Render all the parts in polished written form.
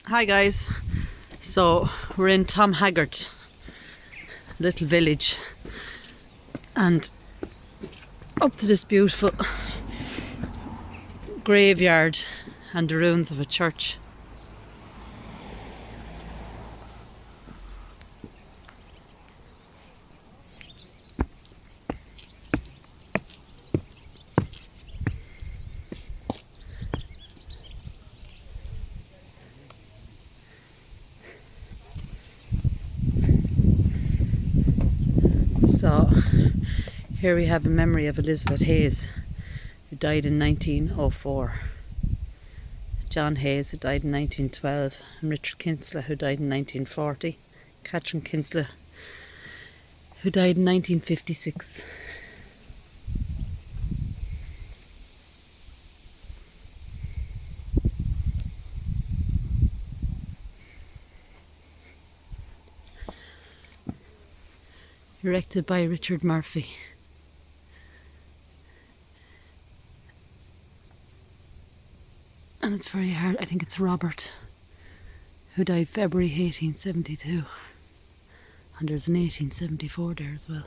Hi guys, so we're in Tomhaggard, little village, and up to this beautiful graveyard and the ruins of a church. So here we have a memory of Elizabeth Hayes, who died in 1904, John Hayes, who died in 1912, and Richard Kinsler, who died in 1940, Catherine Kinsler, who died in 1956. Erected by Richard Murphy. And it's very hard. I think it's Robert, who died February 1872. And there's an 1874 there as well.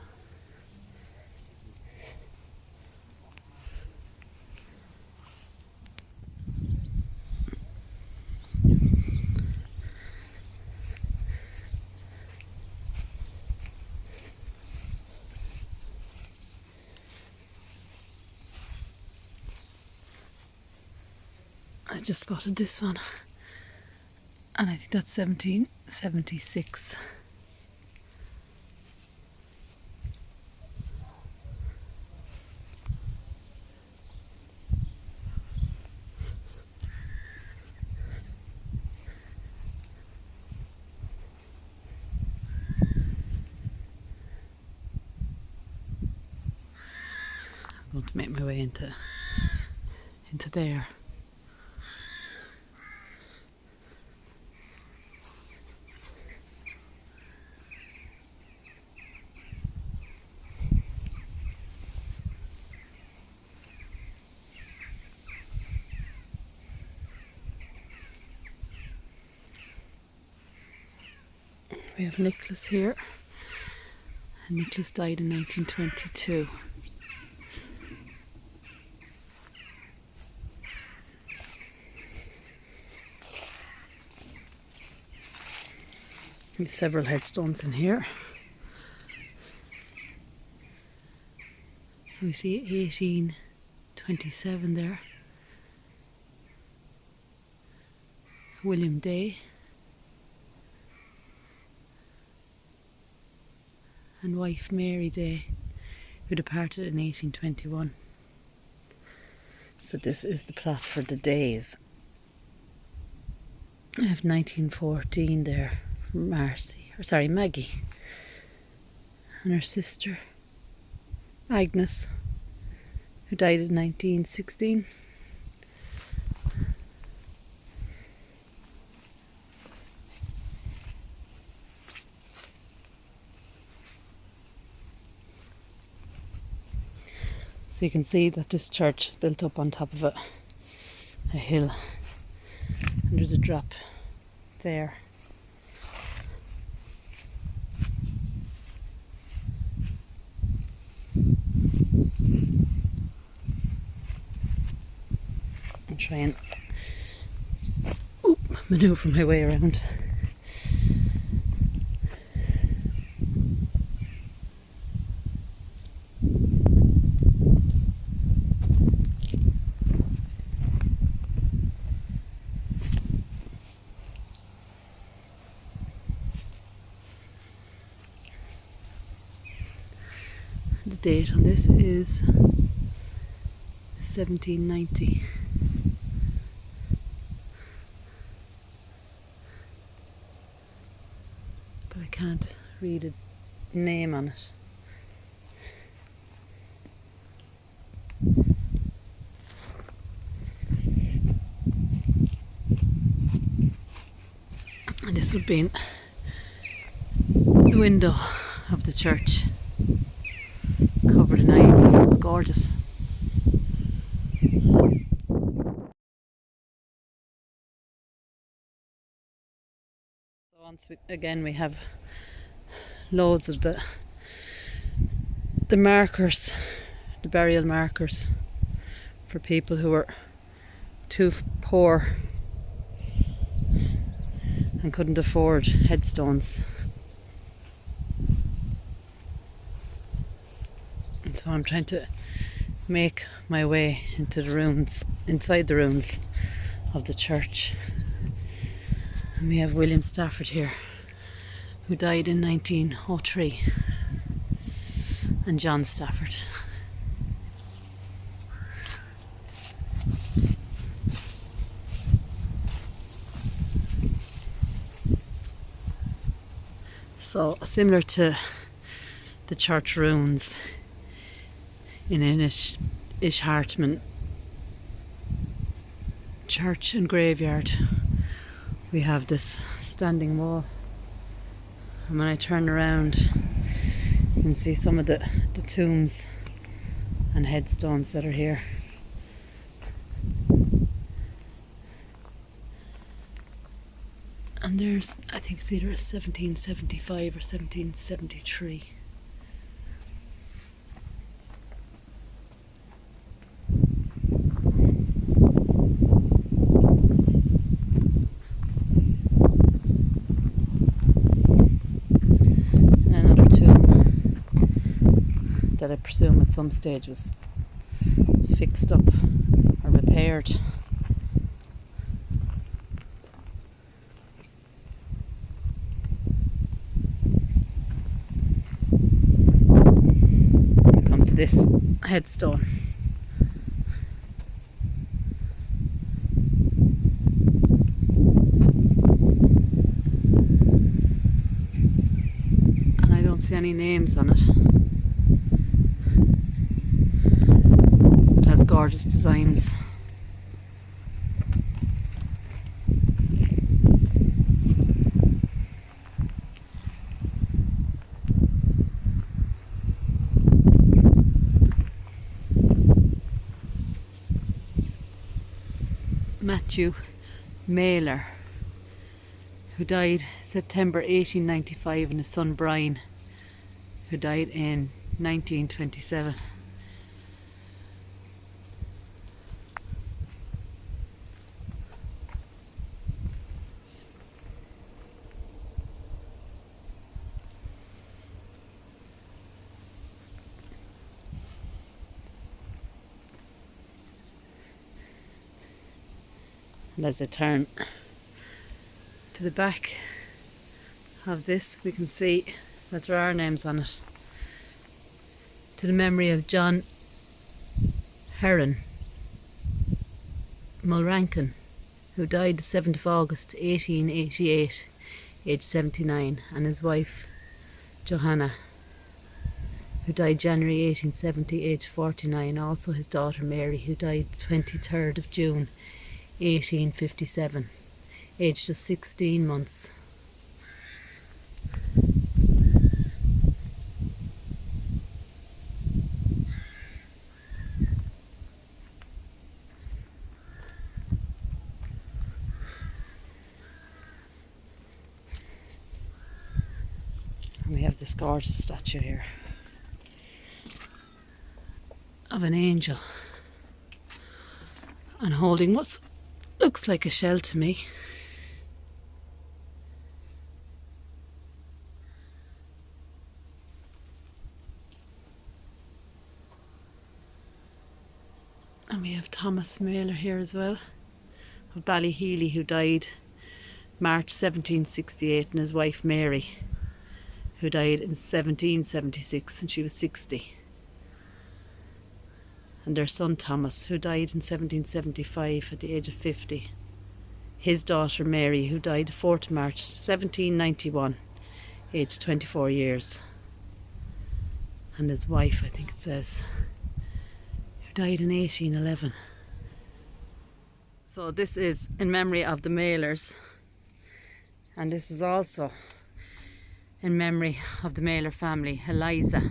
I just spotted this one, and I think that's 1776. I'm going to make my way into there. We have Nicholas here, and Nicholas died in 1922. We have several headstones in here. We see 1827 there. William Day and wife Mary Day, who departed in 1821. So this is the plot for the days. I have 1914 there. Maggie, and her sister Agnes, who died in 1916. So you can see that this church is built up on top of a hill, and there's a drop there. I'll try and manoeuvre my way around. The date on this is 1790. But I can't read a name on it. And this would be the window of the church, covered in ivy. It's gorgeous. Again, we have loads of the markers, the burial markers for people who were too poor and couldn't afford headstones. And so I'm trying to make my way into the ruins, inside the ruins of the church. And we have William Stafford here, who died in 1903, and John Stafford. So similar to the church ruins in Ishartman church and graveyard, we have this standing wall, and when I turn around you can see some of the tombs and headstones that are here. And there's, I think it's either a 1775 or 1773. And another tomb that I presume at some stage was fixed up or repaired. This headstone. And I don't see any names on it. It has gorgeous designs. Matthew Mailer, who died September 1895, and his son Brian, who died in 1927. And as I turn to the back of this, we can see that there are names on it. To the memory of John Heron Mulrankin, who died the 7th of August 1888, aged 79, and his wife Johanna, who died January 1870, aged 49. Also his daughter Mary, who died 23rd of June 1857, aged just 16 months. And we have this gorgeous statue here of an angel and holding what's looks like a shell to me. And we have Thomas Mailer here as well, of Ballyhealy, who died March 1768, and his wife Mary, who died in 1776, and she was 60. And their son Thomas, who died in 1775 at the age of 50. His daughter Mary, who died 4th March 1791, aged 24 years. And his wife, I think it says, who died in 1811. So this is in memory of the Mailers, and this is also in memory of the Mailer family, Eliza.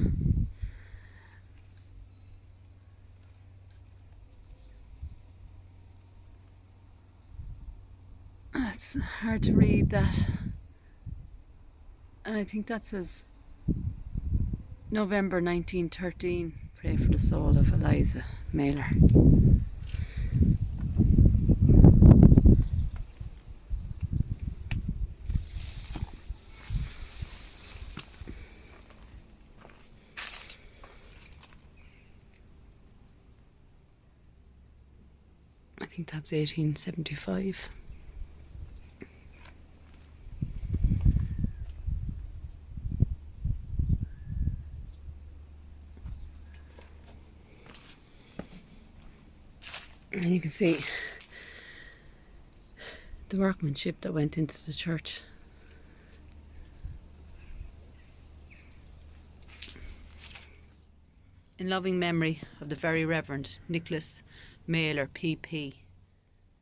It's hard to read that. And I think that says November 1913. Pray for the soul of Eliza Mailer. I think that's 1875. And you can see the workmanship that went into the church. In loving memory of the Very Reverend Nicholas Mailer PP,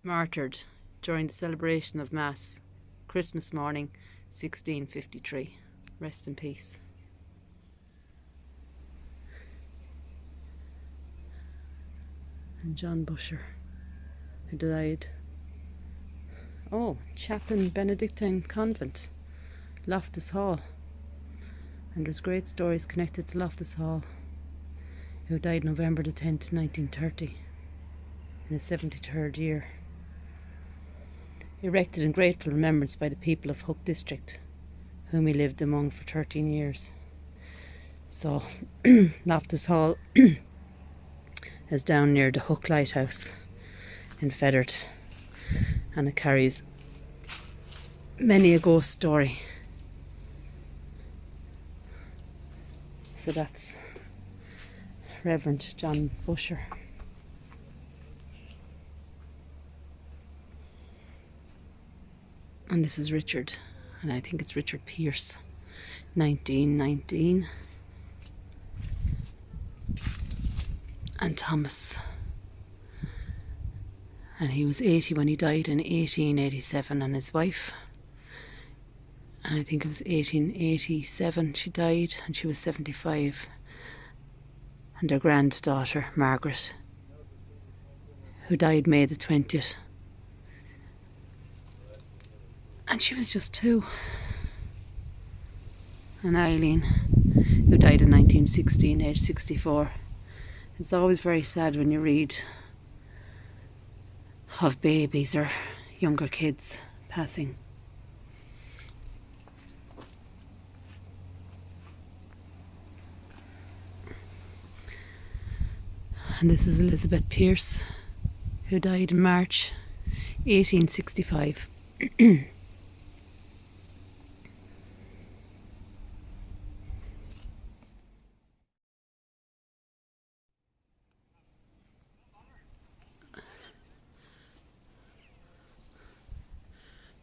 martyred during the celebration of Mass, Christmas morning, 1653. Rest in peace. And John Busher, who died. Oh, Chaplain Benedictine Convent, Loftus Hall. And there's great stories connected to Loftus Hall, who died November the 10th, 1930, in his 73rd year. Erected in grateful remembrance by the people of Hook District, whom he lived among for 13 years. So, Loftus Hall is down near the Hook Lighthouse in Feathert, and it carries many a ghost story. So that's Reverend John Busher. And this is Richard, and I think it's Richard Pierce, 1919. And Thomas, and he was 80 when he died in 1887, and his wife, and I think it was 1887 she died, and she was 75, and their granddaughter Margaret, who died May the 20th, and she was just 2, and Eileen, who died in 1916, aged 64. It's always very sad when you read of babies or younger kids passing. And this is Elizabeth Pierce, who died in March 1865.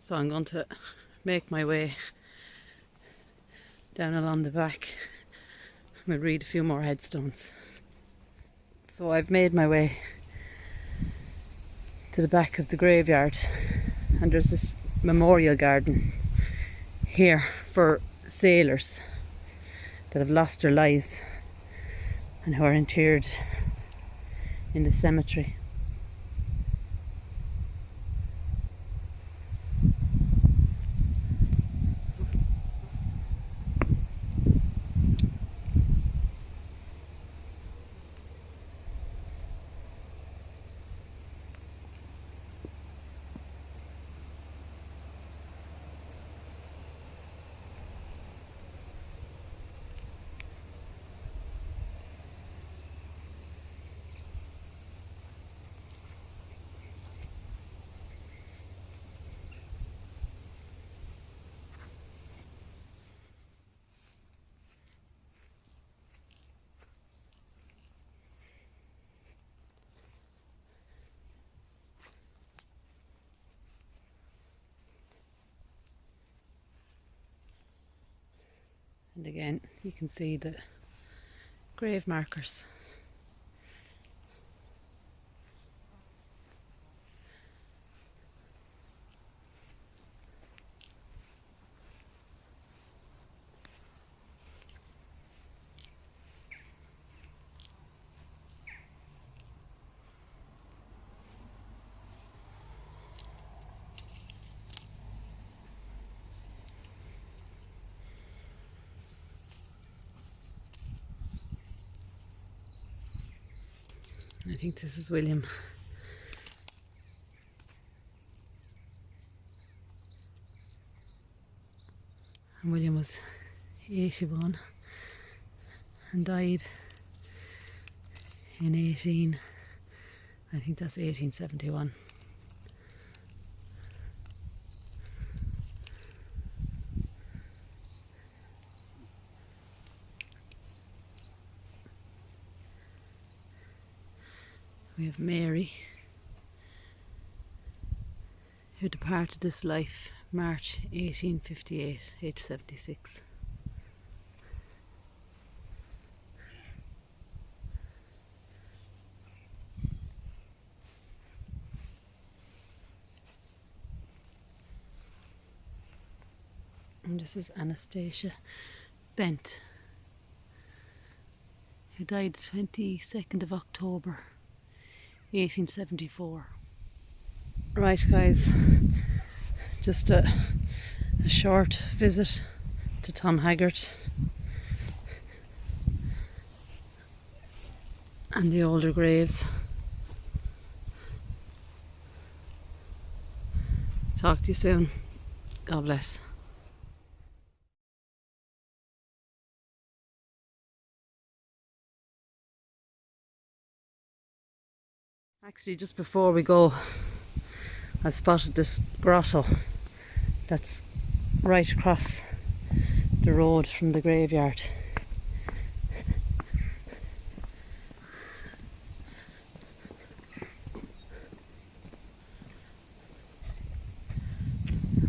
So I'm going to make my way down along the back. I'm going to read a few more headstones. So I've made my way to the back of the graveyard, and there's this memorial garden here for sailors that have lost their lives and who are interred in the cemetery. And again, you can see the grave markers. I think this is William. And William was 81 and died in I think that's 1871. We have Mary, who departed this life March 1858, age 76. And this is Anastasia Bent, who died the 22nd of October 1874. Right guys, just a short visit to Tomhaggard and the older graves. Talk to you soon. God bless. Actually, just before we go, I spotted this grotto that's right across the road from the graveyard.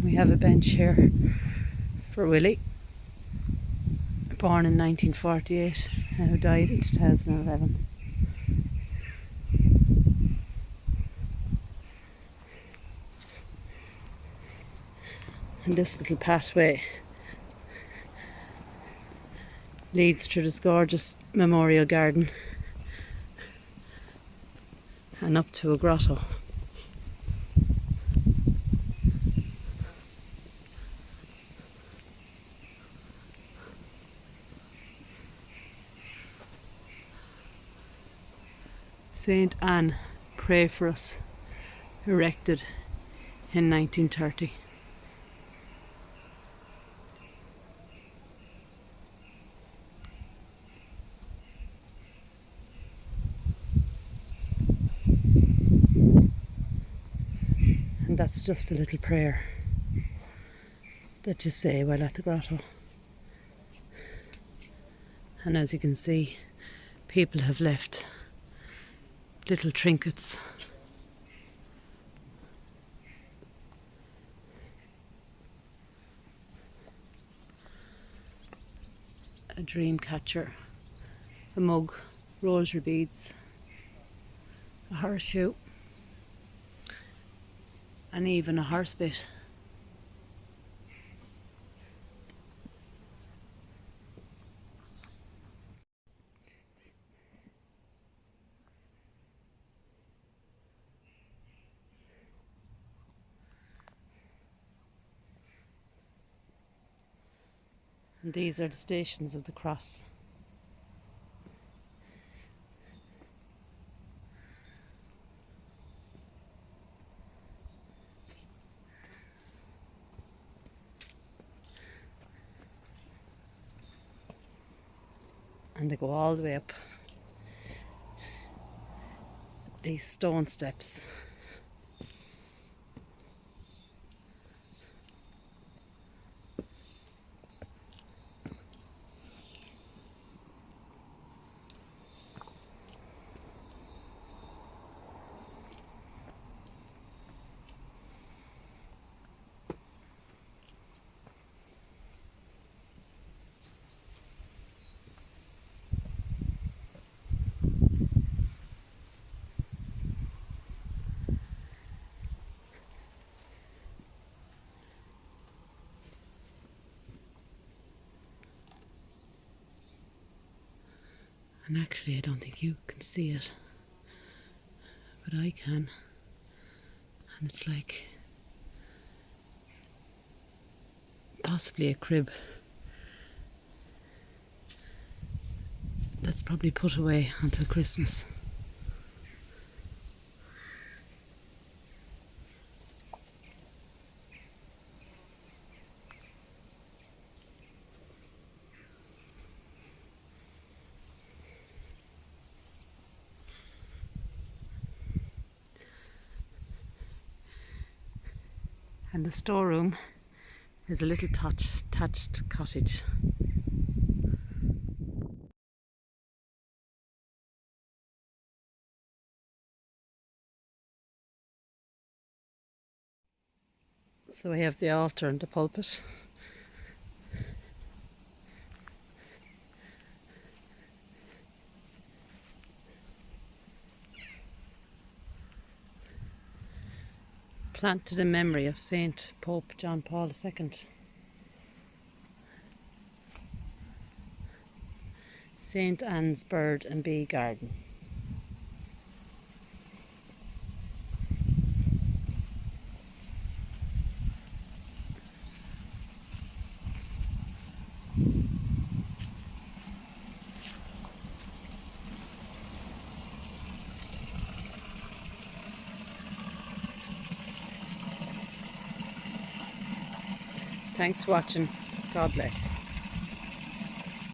We have a bench here for Willie, born in 1948 and who died in 2011. And this little pathway leads through this gorgeous memorial garden and up to a grotto. Saint Anne, pray for us, erected in 1930. And that's just a little prayer that you say while at the grotto. And as you can see, people have left little trinkets. A dream catcher, a mug, rosary beads, a horseshoe, and even a horse bit. And these are the stations of the cross. And they go all the way up these stone steps. And actually I don't think you can see it, but I can. And it's like possibly a crib that's probably put away until Christmas. And the storeroom is a little thatched cottage. So we have the altar and the pulpit. Planted in memory of Saint Pope John Paul II. St Anne's Bird and Bee Garden. Thanks for watching. God bless.